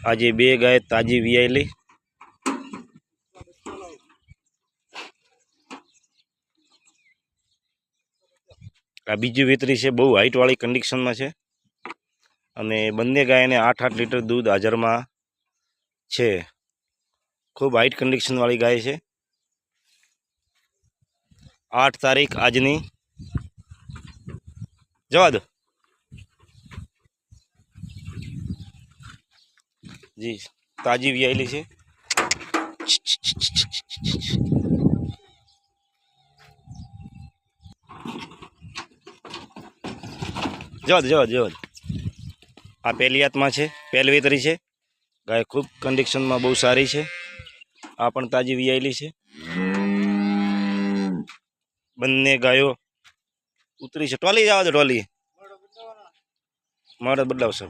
આજે બે ગાય તાજી વિયાયેલી। આ બીજી વેતરી છે, બહુ હાઈટવાળી કન્ડિશનમાં છે અને બંને ગાયને 8-8 લીટર દૂધ હાજરમાં છે। ખૂબ હાઈટ કન્ડિશનવાળી ગાય છે। 8 તારીખ આજની। જવા દો જી, તાજી વિયાયેલી છે। જવા દો જવા દો જવા દો। આ પહેલી હાથમાં છે, પહેલી વેતરી છે। ગાય ખૂબ કન્ડિશનમાં બહુ સારી છે। આ પણ તાજી વિયાયેલી છે। બંને ગાયો ઉતરી છે। ટોલી જવા દો, ટોલી મળે બદલાવશે।